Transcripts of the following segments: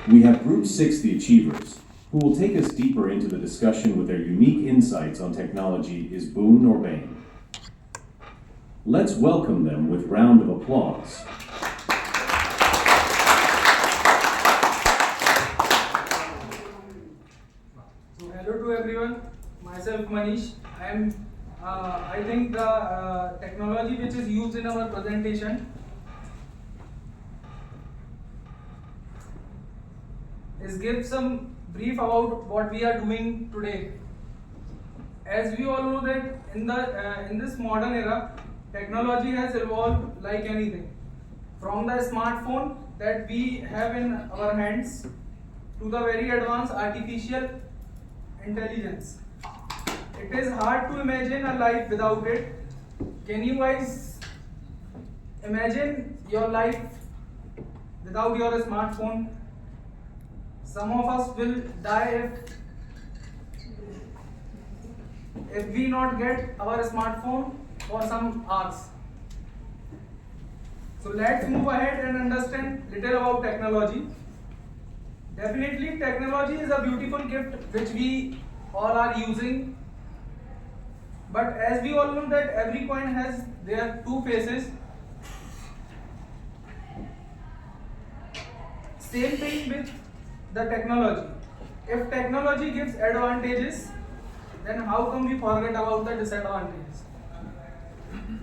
We have Group 6, the Achievers, who will take us deeper into the discussion with their unique insights on technology is boon or bane. Let's welcome them with round of applause. So hello to everyone. Myself Manish. I think the technology which is used in our presentation is give some brief about what we are doing today. As we all know that in this modern era, technology has evolved like anything. From the smartphone that we have in our hands to the very advanced artificial intelligence. It is hard to imagine a life without it. Can you guys imagine your life without your smartphone? Some of us will die if we not get our smartphone for some hours. So let's move ahead and understand little about technology. Definitely technology is a beautiful gift which we all are using. But as we all know that every coin has their two faces. Same thing with the technology. If technology gives advantages, then how come we forget about the disadvantages?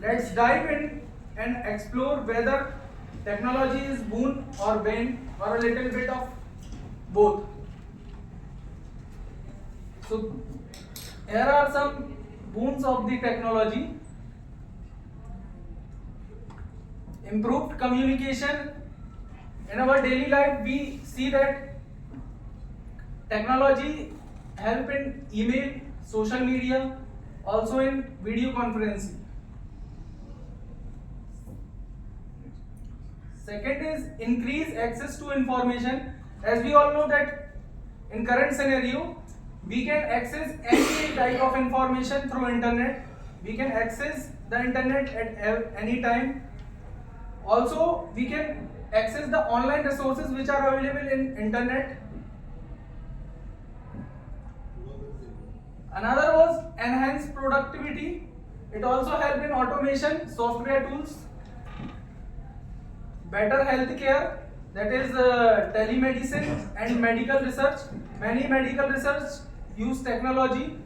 Let's dive in and explore whether technology is boon or bane or a little bit of both. So here are some boons of the technology. Improved communication. In our daily life, we see that technology help in email, social media, also in video conferencing. Second is increase access to information. As we all know that in current scenario, we can access any type of information through internet. We can access the internet at any time. Also, we can access the online resources which are available in internet. Another was enhanced productivity. It also helped in automation, software tools, better healthcare, that is telemedicine and medical research. Many medical research use technology.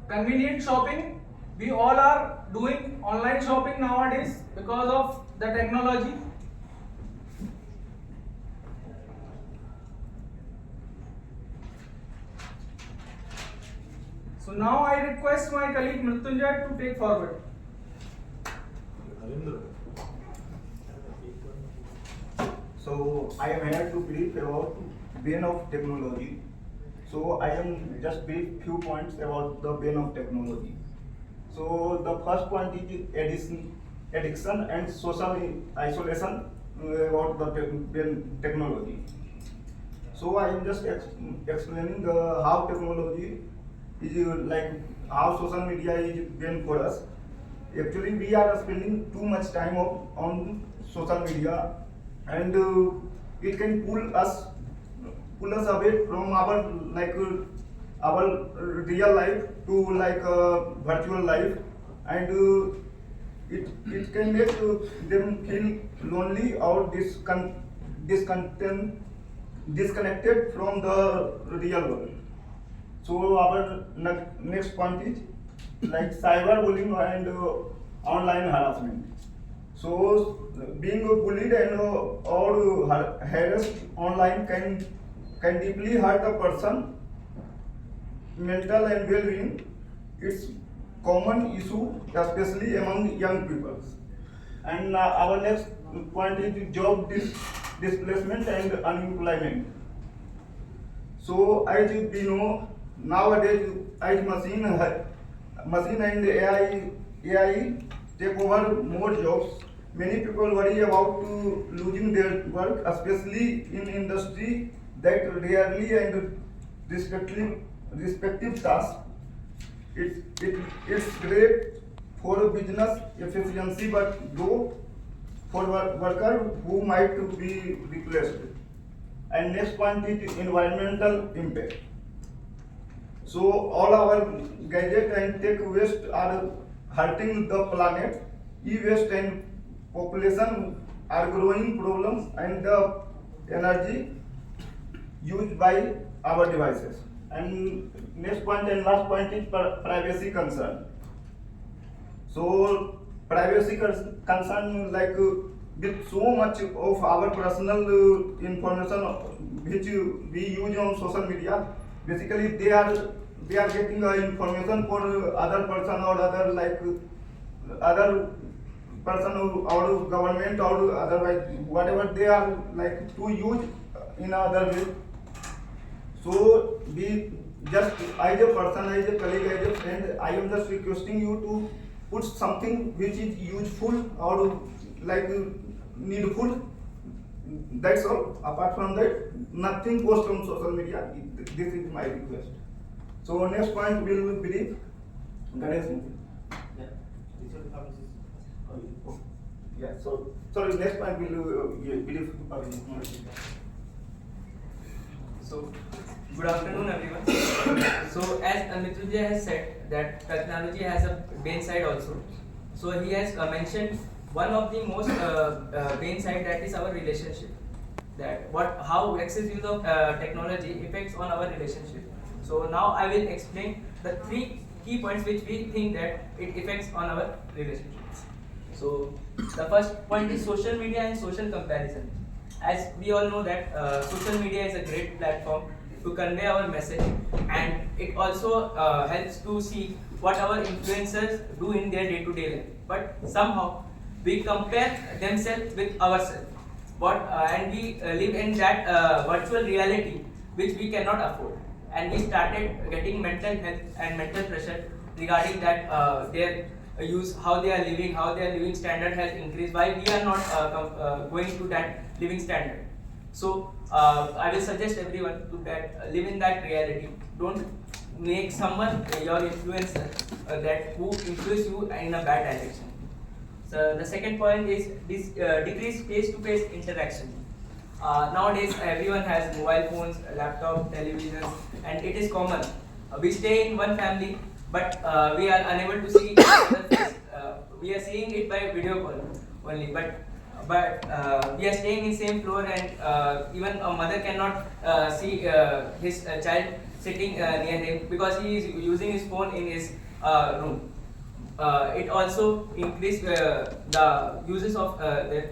Convenient shopping. We all are doing online shopping nowadays because of the technology. So now I request my colleague Mrityunjay to take forward. So I am here to brief about bane of technology. So I am just brief few points about the bane of technology. So the first point is addiction and social isolation about the technology. So I am just explaining how technology is like how social media is bane for us. Actually, we are spending too much time on social media, and it can pull us away from our our real life to virtual life, and it can make them feel lonely or disconnected from the real world. So our next point is like cyberbullying and online harassment. So being bullied and or harassed online can deeply hurt a person mental and well-being. It's common issue especially among young people. And our next point is job displacement and unemployment. So as we know nowadays, as machine and AI take over more jobs. Many people worry about losing their work, especially in industry that rarely and respective tasks. It's great for business efficiency, but low for worker who might be replaced. And next point is environmental impact. So all our gadget and tech waste are hurting the planet. E-waste and population are growing problems, and the energy used by our devices. And next point and last point is privacy concern. So privacy concern, like with so much of our personal information which we use on social media, basically they are getting information for other person or other, like other person or government or otherwise whatever they are like to use in other way. So we just, as a person, as a colleague, as a friend, I am just requesting you to put something which is useful or like needful. That's all. Apart from that, nothing post on social media. This is my request. So next point will be brief. Ganesh. Yeah. So sorry. Next point will brief. So, good afternoon everyone. So as Mrityunjay has said that technology has a bane side also. So he has mentioned one of the most bane side, that is our relationship. That how excess use of technology affects on our relationship. So now I will explain the 3 key points which we think that it affects on our relationships. So the first point is social media and social comparison. As we all know that social media is a great platform to convey our message, and it also helps to see what our influencers do in their day-to-day life. But somehow we compare themselves with ourselves, and we live in that virtual reality which we cannot afford, and we started getting mental health and mental pressure regarding that their use, how they are living, how their living standard has increased, why we are not going to that living standard. So I will suggest everyone to that live in that reality. Don't make someone your influencer that who influence you in a bad direction. So the second point is this decrease face-to-face interaction. Nowadays everyone has mobile phones, laptop, televisions, and it is common. We stay in one family, but we are unable to see each other's face. We are seeing it by video call only, but we are staying in same floor, and even a mother cannot see his child sitting near him because he is using his phone in his room. It also increased the uses of the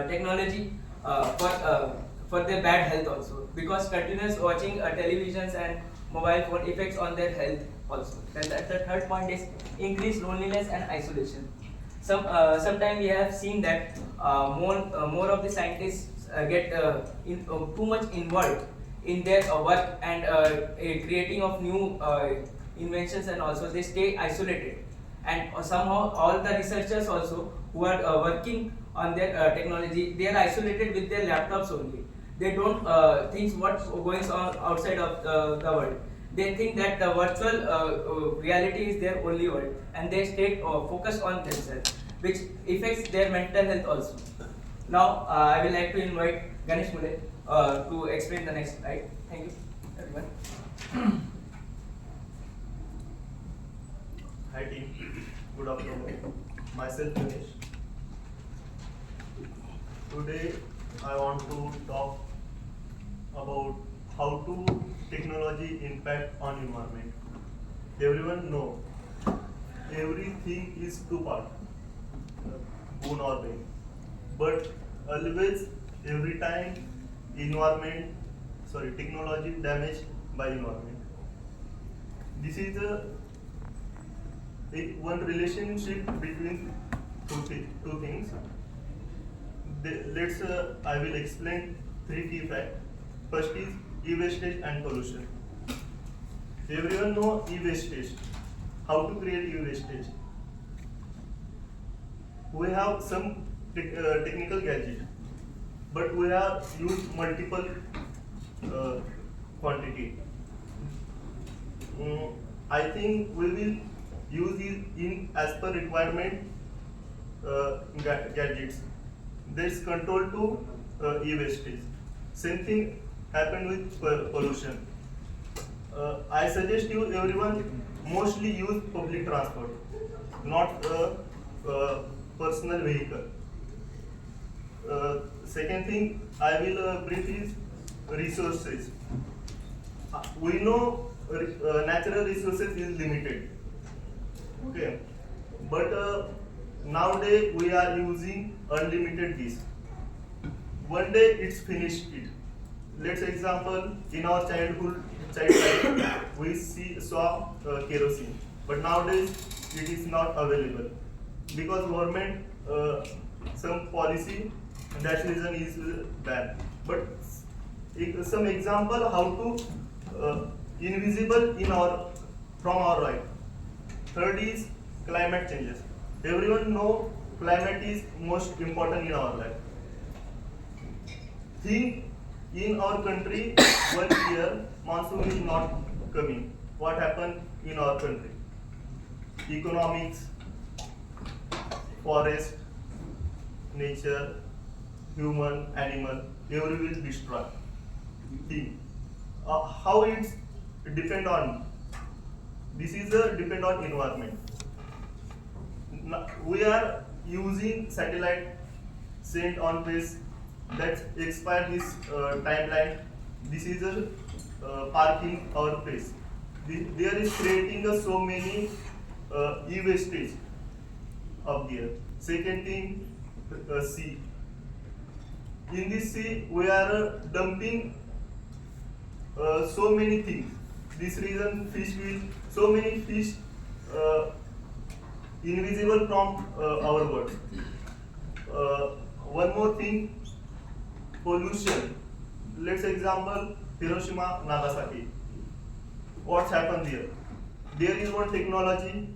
technology for their bad health also, because continuous watching televisions and mobile phone affects on their health also. Then the third point is increased loneliness and isolation. Sometimes we have seen that more of the scientists get too much involved in their work and creating of new inventions, and also they stay isolated. And somehow all the researchers also who are working on their technology, they are isolated with their laptops only. They don't think what's going on outside of the world. They think that the virtual reality is their only world, and they stay focused on themselves, which affects their mental health also. Now I would like to invite Ganesh Mule to explain the next slide. Thank you, everyone. Hi team, good afternoon. Myself Ganesh. Today I want to talk about how to technology impact on environment. Everyone know everything is two part, boon or bane. But always, every time, technology damaged by environment. This is one relationship between two things. I will explain 3 key facts. First is e-wastage and pollution. Everyone know e-wastage. How to create e-wastage? We have some technical gadget, but we have used multiple quantity. I think we will use it in as per requirement gadgets. There's control to e-wastage. Same thing happened with pollution. I suggest you everyone mostly use public transport, not personal vehicle. Second thing I will brief is resources. We know natural resources is limited. Okay, but nowadays we are using unlimited this. One day it's finished it. Let's example in our childhood we saw kerosene, but nowadays it is not available because government some policy and that reason is banned. But some example how to invisible in our from our life. Third is climate changes. Everyone know climate is most important in our life. Think in our country 1 year monsoon is not coming. What happened in our country? Economics, forest, nature, human, animal, every will destroy. Think. How it's depend on? This is a depend on environment. We are using satellite sent on space that expire this timeline. This is a parking our place. There is creating so many e-wastage up there. Second thing, sea. In this sea, we are dumping so many things. This reason fish will, so many fish invisible from our world. One more thing, pollution. Let's example Hiroshima, Nagasaki. What's happened there? There is one technology,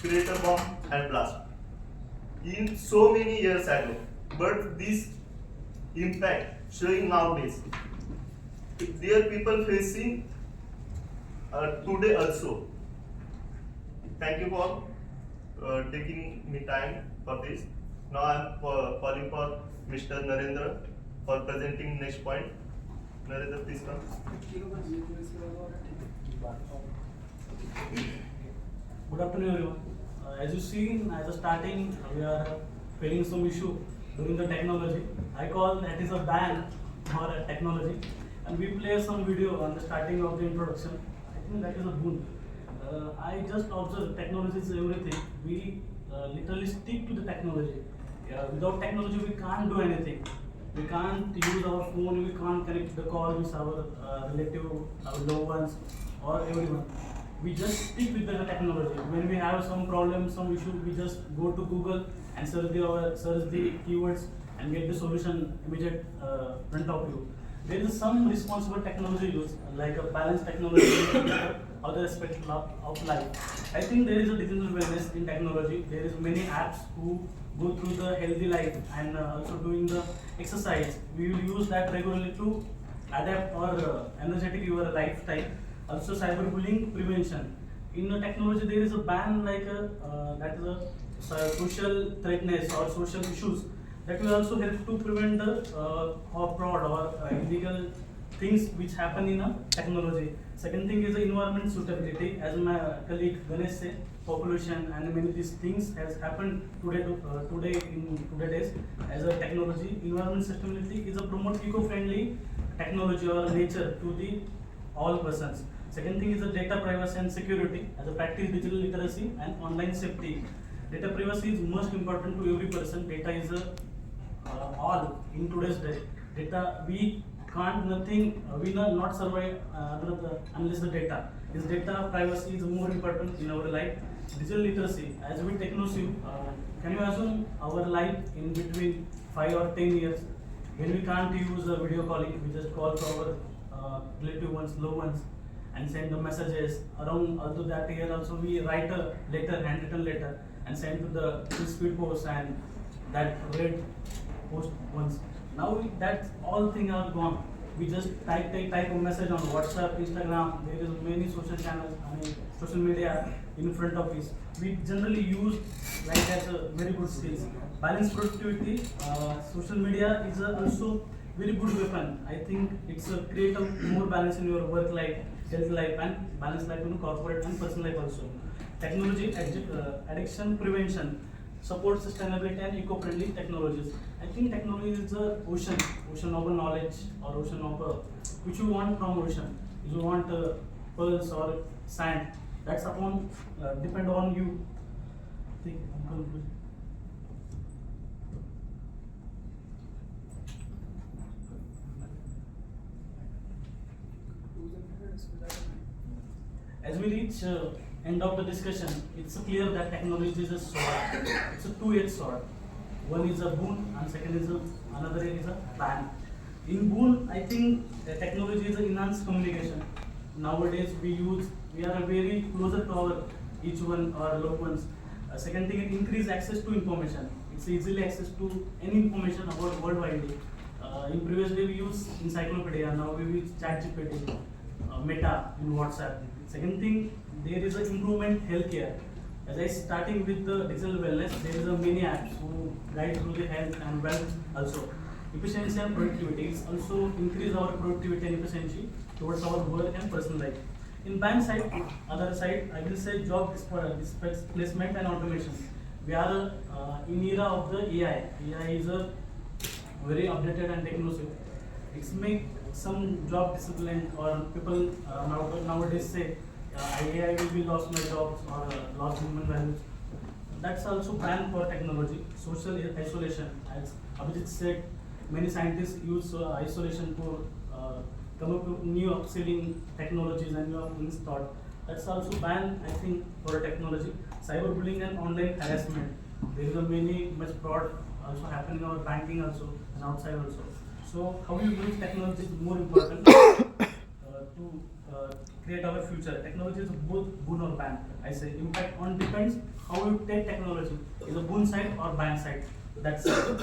create a bomb and blast. In so many years ago, but this impact showing nowadays. There are people facing today also. Thank you for taking me time for this. Now I am calling for Mr. Narendra for presenting next point. Narendra, please come. Good afternoon, everyone. As you see, as a starting, we are facing some issue during the technology. I call that is a ban for a technology, and we play some video on the starting of the introduction. I think that is a boon. I just observe technology is everything. We literally stick to the technology. Without technology, we can't do anything. We can't use our phone. We can't connect the call with our relative, our loved ones, or everyone. We just stick with the technology. When we have some problem, some issue, we just go to Google and search the keywords and get the solution immediate front of you. There is some responsible technology use, like a balanced technology, other aspects of life. I think there is a digital wellness in technology. There is many apps who go through the healthy life and also doing the exercise. We will use that regularly to adapt or energetic your lifestyle. Also cyberbullying prevention. In technology there is a ban like that is a social threatness or social issues that will also help to prevent the fraud or illegal things which happen in a technology. Second thing is the environment suitability. As my colleague Ganesh said, population and many these things has happened today days as a technology. Environment sustainability is a promote eco-friendly technology or nature to the all persons. Second thing is the data privacy and security as a practice digital literacy and online safety. Data privacy is most important to every person. Data is all in today's day. Data we can't nothing we not survive unless the data. This data privacy is more important in our life. Digital literacy as we technology. Can you assume our life in between 5 or 10 years when we can't use video calling, we just call to our relative ones, loved ones, and send the messages around. Although that year also we write a letter, handwritten letter, and send to the speed post and that read post once. Now that all things are gone. We just type a message on WhatsApp, Instagram. There is many social channels, I mean social media in front of us. We generally use like as a very good skills. Balance productivity. Social media is also very good weapon. I think it's a create a more balance in your work life, health life, and balance life in corporate and personal life also. Technology addiction prevention, support sustainability and eco-friendly technologies. I think technology is the ocean of knowledge or ocean of which you want from ocean. If you want pearls or sand, that's upon depend on you. Think, conclusion. As we reach end of the discussion, it's clear that technology is a sword. It's a two-edged sword. One is a boon, and second is another is a ban. In boon, I think technology is enhanced communication. Nowadays, we are very closer to our each one our loved ones. Second thing is increased access to information. It's easily access to any information about worldwide. In previous day we use encyclopedia, now we use ChatGPT, Meta in WhatsApp. Second thing, there is an improvement healthcare. As I starting with the digital wellness, there is a many apps who guide through the health and wealth also. Efficiency and productivity is also increase our productivity and efficiency towards our work and personal life. In bank side, other side, I will say job displacement and automation. We are in era of the AI. AI is a very updated and technological. It's make some job discipline or people nowadays say AI will be lost my jobs or lost human values. That's also ban for technology. Social isolation, as Abhijit said, many scientists use isolation to come up with new upskilling technologies and new things thought. That's also ban, I think, for technology. Cyberbullying and online harassment. There is a many much fraud also happening in our banking also and outside also. So how you use technology is more important to create our future. Technology is both boon or ban. I say impact on depends how you take technology. Is a boon side or ban side. That's it.